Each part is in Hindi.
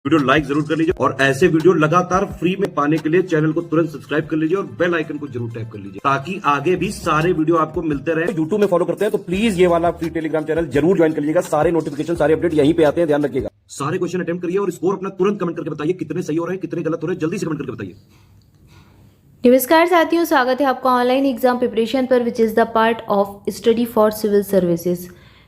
वीडियो लाइक जरूर कर लीजिए और ऐसे वीडियो लगातार फ्री में पाने के लिए चैनल को तुरंत सब्सक्राइब कर लीजिए और बेल आइकन को जरूर टैप कर लीजिए ताकि आगे भी सारे वीडियो आपको मिलते रहे। यूट्यूब में फॉलो करते हैं तो प्लीज ये वाला फ्री टेलीग्राम चैनल जरूर ज्वाइन कर लीजिएगा। सारे नोटिफिकेशन सारे अपडेट यहीं पे आते हैं, ध्यान रखिएगा। सारे क्वेश्चन अटेम्प्ट करिए और स्कोर अपना तुरंत कमेंट करके बताइए कितने सही हो रहे हैं कितने गलत हो रहे हैं, जल्दी से कमेंट करके बताइए। नमस्कार साथियों, स्वागत है आपका ऑनलाइन एग्जाम प्रिपरेशन पर which is the part of study for civil services.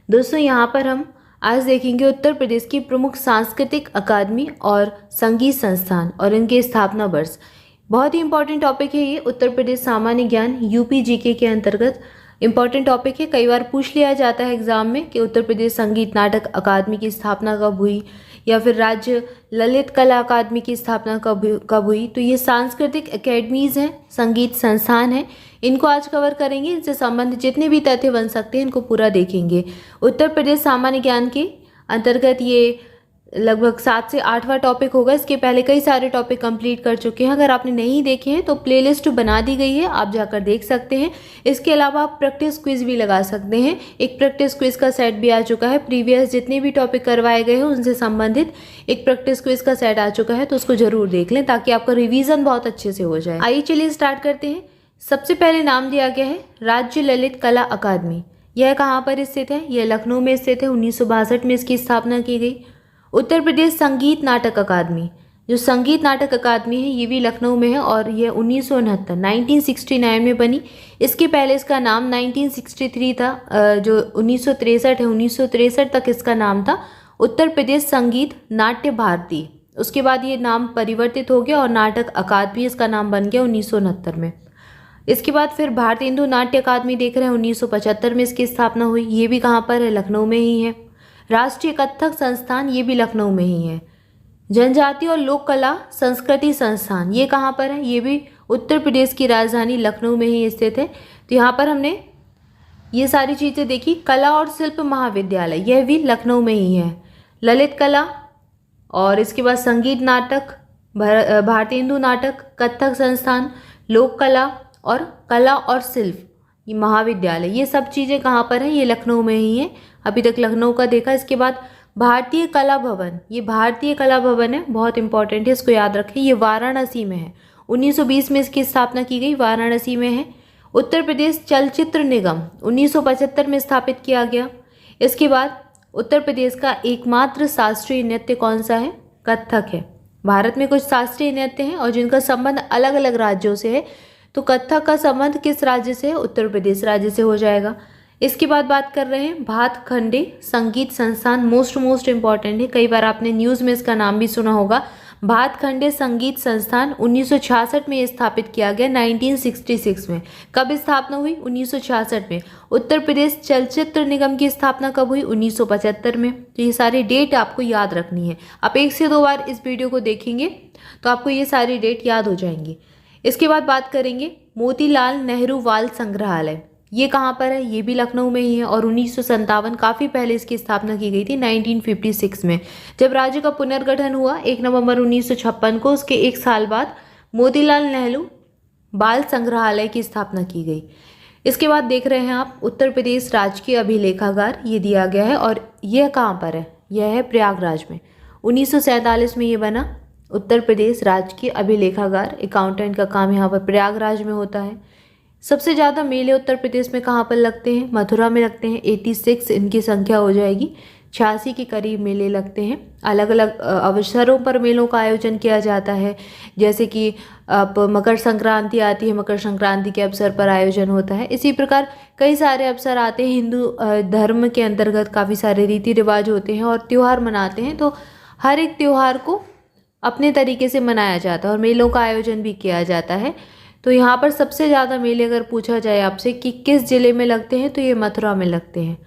दोस्तों यहाँ पर हम आज देखेंगे उत्तर प्रदेश की प्रमुख सांस्कृतिक अकादमी और संगीत संस्थान और इनके स्थापना वर्ष। बहुत ही इंपॉर्टेंट टॉपिक है ये। उत्तर प्रदेश सामान्य ज्ञान यूपी जीके के अंतर्गत इंपॉर्टेंट टॉपिक है। कई बार पूछ लिया जाता है एग्जाम में कि उत्तर प्रदेश संगीत नाटक अकादमी की स्थापना कब हुई या फिर राज्य ललित कला अकादमी की स्थापना कब हुई। तो ये सांस्कृतिक एकेडमीज हैं, संगीत संस्थान हैं, इनको आज कवर करेंगे। इनसे संबंधित जितने भी तथ्य बन सकते हैं इनको पूरा देखेंगे। उत्तर प्रदेश सामान्य ज्ञान के अंतर्गत ये लगभग 7 से 8वां टॉपिक होगा। इसके पहले कई सारे टॉपिक कंप्लीट कर चुके हैं। अगर आपने नहीं देखे हैं तो प्लेलिस्ट बना दी गई है, आप जाकर देख सकते हैं। इसके अलावा आप प्रैक्टिस क्विज भी लगा सकते हैं। एक प्रैक्टिस क्विज का सेट भी आ चुका है। प्रीवियस जितने भी टॉपिक करवाए गए हैं उनसे संबंधित एक प्रैक्टिस क्विज का सेट आ चुका है, तो उसको जरूर देख लें ताकि आपका रिविजन बहुत अच्छे से हो जाए। आइए चलिए स्टार्ट करते हैं। सबसे पहले नाम दिया गया है राज्य ललित कला अकादमी। यह कहाँ पर स्थित है? यह लखनऊ में स्थित है। 1962 में इसकी स्थापना की गई। उत्तर प्रदेश संगीत नाटक अकादमी, जो संगीत नाटक अकादमी है ये भी लखनऊ में है और यह 1969 में बनी। इसके पहले इसका नाम 1963 था, जो 1963 है, 1963 तक इसका नाम था उत्तर प्रदेश संगीत नाट्य भारती। उसके बाद ये नाम परिवर्तित हो गया और नाटक अकादमी इसका नाम बन गया 1969 में। इसके बाद फिर भारतेंदु नाट्य अकादमी देख रहे हैं, 1975 में इसकी स्थापना हुई। ये भी कहाँ पर है? लखनऊ में ही है। राष्ट्रीय कथक संस्थान, ये भी लखनऊ में ही है। जनजाति और लोक कला संस्कृति संस्थान, ये कहाँ पर है? ये भी उत्तर प्रदेश की राजधानी लखनऊ में ही स्थित है। तो यहाँ पर हमने ये सारी चीज़ें देखी। कला और शिल्प महाविद्यालय, यह भी लखनऊ में ही है। ललित कला और इसके बाद संगीत नाटक, भारतेंदु नाटक, कथक संस्थान, लोक कला और शिल्प ये महाविद्यालय, ये सब चीज़ें कहाँ पर हैं? ये लखनऊ में ही है। अभी तक लखनऊ का देखा। इसके बाद भारतीय कला भवन, ये भारतीय कला भवन है, बहुत इंपॉर्टेंट है, इसको याद रखें। ये वाराणसी में है। 1920 में इसकी स्थापना की गई, वाराणसी में है। उत्तर प्रदेश चलचित्र निगम 1975 में स्थापित किया गया। इसके बाद उत्तर प्रदेश का एकमात्र शास्त्रीय नृत्य कौन सा है? कथक है। भारत में कुछ शास्त्रीय नृत्य हैं और जिनका संबंध अलग अलग राज्यों से है, तो कथक का संबंध किस राज्य से है? उत्तर प्रदेश राज्य से हो जाएगा। इसके बाद बात कर रहे हैं भातखंडे संगीत संस्थान, मोस्ट इंपॉर्टेंट है। कई बार आपने न्यूज़ में इसका नाम भी सुना होगा। भातखंडे संगीत संस्थान 1966 में स्थापित किया गया, 1966 में। कब स्थापना हुई? 1966 में। उत्तर प्रदेश चलचित्र निगम की स्थापना कब हुई? 1975 में। तो ये सारी डेट आपको याद रखनी है। आप 1 से 2 बार इस वीडियो को देखेंगे तो आपको ये सारी डेट याद हो जाएंगी। इसके बाद बात करेंगे मोतीलाल नेहरू बाल संग्रहालय, ये कहाँ पर है? ये भी लखनऊ में ही है और 1957 काफ़ी पहले इसकी स्थापना की गई थी, 1956 में। जब राज्य का पुनर्गठन हुआ 1 नवंबर 1956 को, उसके 1 साल बाद मोतीलाल नेहरू बाल संग्रहालय की स्थापना की गई। इसके बाद देख रहे हैं आप उत्तर प्रदेश राजकीय अभिलेखागार, ये दिया गया है और यह कहाँ पर है? यह है प्रयागराज में। 1947 में ये बना उत्तर प्रदेश राजकीय अभिलेखागार। अकाउंटेंट का काम यहाँ पर प्रयागराज में होता है। सबसे ज़्यादा मेले उत्तर प्रदेश में कहाँ पर लगते हैं? मथुरा में लगते हैं। 86 इनकी संख्या हो जाएगी। 86 के करीब मेले लगते हैं। अलग अलग अवसरों पर मेलों का आयोजन किया जाता है, जैसे कि अब मकर संक्रांति आती है, मकर संक्रांति के अवसर पर आयोजन होता है। इसी प्रकार कई सारे अवसर आते हैं। हिंदू धर्म के अंतर्गत काफ़ी सारे रीति रिवाज होते हैं और त्यौहार मनाते हैं, तो हर एक त्यौहार को अपने तरीके से मनाया जाता है और मेलों का आयोजन भी किया जाता है। तो यहाँ पर सबसे ज़्यादा मेले अगर पूछा जाए आपसे कि किस ज़िले में लगते हैं, तो ये मथुरा में लगते हैं।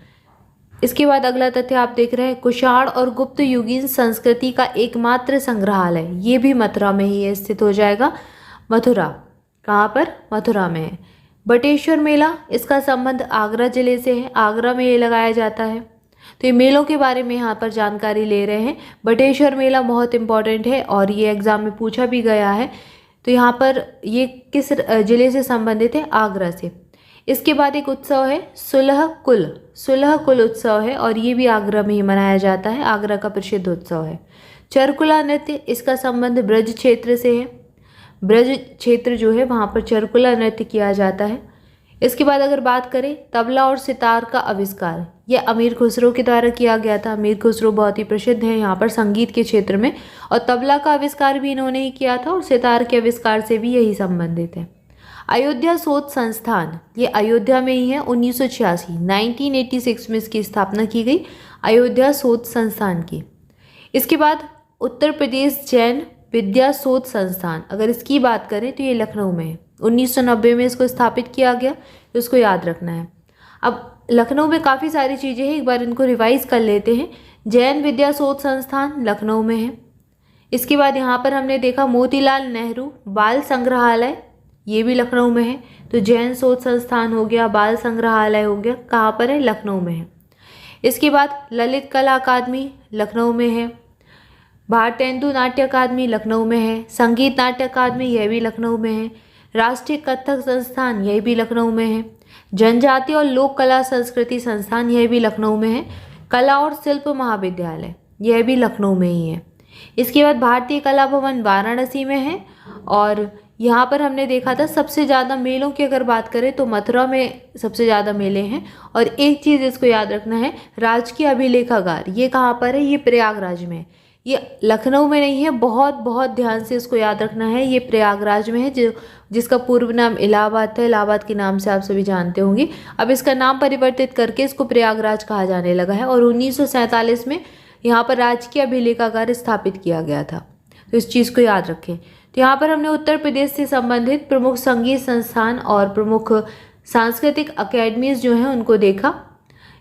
इसके बाद अगला तथ्य आप देख रहे हैं कुषाण और गुप्त युगीन संस्कृति का एकमात्र संग्रहालय, ये भी मथुरा में ही स्थित हो जाएगा। मथुरा, कहाँ पर? मथुरा में है। बटेश्वर मेला, इसका संबंध आगरा ज़िले से है, आगरा में ये लगाया जाता है। तो ये मेलों के बारे में यहाँ पर जानकारी ले रहे हैं। बटेश्वर मेला बहुत इंपॉर्टेंट है और ये एग्ज़ाम में पूछा भी गया है। तो यहाँ पर ये किस ज़िले से संबंधित है? आगरा से। इसके बाद एक उत्सव है सुलह कुल उत्सव है और ये भी आगरा में ही मनाया जाता है। आगरा का प्रसिद्ध उत्सव है। चरकुला नृत्य, इसका संबंध ब्रज क्षेत्र से है। ब्रज क्षेत्र जो है वहाँ पर चरकुला नृत्य किया जाता है। इसके बाद अगर बात करें तबला और सितार का आविष्कार, यह अमीर खुसरो के द्वारा किया गया था। अमीर खुसरो बहुत ही प्रसिद्ध हैं यहाँ पर संगीत के क्षेत्र में, और तबला का आविष्कार भी इन्होंने ही किया था और सितार के आविष्कार से भी यही संबंधित है। अयोध्या शोध संस्थान, ये अयोध्या में ही है। 1986 में इसकी स्थापना की गई, अयोध्या शोध संस्थान की। इसके बाद उत्तर प्रदेश जैन विद्या शोध संस्थान, अगर इसकी बात करें तो ये लखनऊ में है। 1990 में इसको स्थापित किया गया, तो इसको याद रखना है। अब लखनऊ में काफ़ी सारी चीज़ें हैं, एक बार इनको रिवाइज कर लेते हैं। जैन विद्या शोध संस्थान लखनऊ में है। इसके बाद यहाँ पर हमने देखा मोतीलाल नेहरू बाल संग्रहालय, ये भी लखनऊ में है। तो जैन शोध संस्थान हो गया, बाल संग्रहालय हो गया, कहाँ पर है? लखनऊ में है। इसके बाद ललित कला अकादमी लखनऊ में है। भारतेंदु नाट्य अकादमी लखनऊ में है। संगीत नाट्य अकादमी, यह भी लखनऊ में है। राष्ट्रीय कथक संस्थान, यह भी लखनऊ में है। जनजाति और लोक कला संस्कृति संस्थान, यह भी लखनऊ में है। कला और शिल्प महाविद्यालय, यह भी लखनऊ में ही है। इसके बाद भारतीय कला भवन वाराणसी में है। और यहाँ पर हमने देखा था सबसे ज़्यादा मेलों की अगर बात करें तो मथुरा में सबसे ज़्यादा मेले हैं। और एक चीज़ इसको याद रखना है, राजकीय अभिलेखागार, ये कहाँ पर है? ये प्रयागराज में है। ये लखनऊ में नहीं है, बहुत बहुत ध्यान से इसको याद रखना है। ये प्रयागराज में है, जिसका पूर्व नाम इलाहाबाद था। इलाहाबाद के नाम से आप सभी जानते होंगे। अब इसका नाम परिवर्तित करके इसको प्रयागराज कहा जाने लगा है। और 1947 में यहाँ पर राजकीय अभिलेखागार स्थापित किया गया था, तो इस चीज़ को याद रखें। तो यहाँ पर हमने उत्तर प्रदेश से संबंधित प्रमुख संगीत संस्थान और प्रमुख सांस्कृतिक अकेडमीज जो हैं उनको देखा।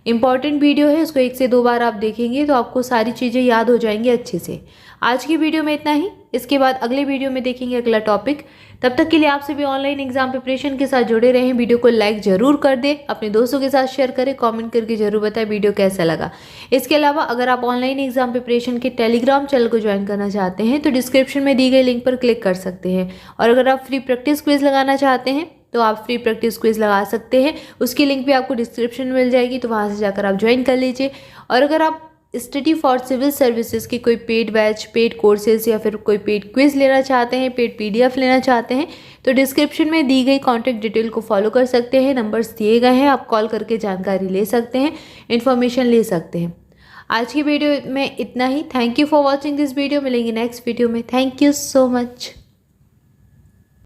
इम्पॉर्टेंट वीडियो है, इसको 1 से 2 बार आप देखेंगे तो आपको सारी चीज़ें याद हो जाएंगी अच्छे से। आज की वीडियो में इतना ही। इसके बाद अगले वीडियो में देखेंगे अगला टॉपिक। तब तक के लिए आप सभी ऑनलाइन एग्जाम प्रिपरेशन के साथ जुड़े रहें। वीडियो को लाइक जरूर कर दें, अपने दोस्तों के साथ शेयर करें, कमेंट करके जरूर बताएं वीडियो कैसा लगा। इसके अलावा अगर आप ऑनलाइन एग्जाम प्रिपरेशन के टेलीग्राम चैनल को ज्वाइन करना चाहते हैं तो डिस्क्रिप्शन में दी गई लिंक पर क्लिक कर सकते हैं। और अगर आप फ्री प्रैक्टिस क्विज लगाना चाहते हैं तो आप फ्री प्रैक्टिस क्विज लगा सकते हैं, उसकी लिंक भी आपको डिस्क्रिप्शन में मिल जाएगी, तो वहाँ से जाकर आप ज्वाइन कर लीजिए। और अगर आप स्टडी फॉर सिविल सर्विसेज की कोई पेड बैच, पेड कोर्सेज या फिर कोई पेड क्विज लेना चाहते हैं, पेड PDF लेना चाहते हैं, तो डिस्क्रिप्शन में दी गई कॉन्टैक्ट डिटेल को फॉलो कर सकते हैं। नंबर्स दिए गए हैं, आप कॉल करके जानकारी ले सकते हैं, इन्फॉर्मेशन ले सकते हैं। आज की वीडियो में इतना ही। Thank you for watching this video. मिलेंगे नेक्स्ट वीडियो में। Thank you so much.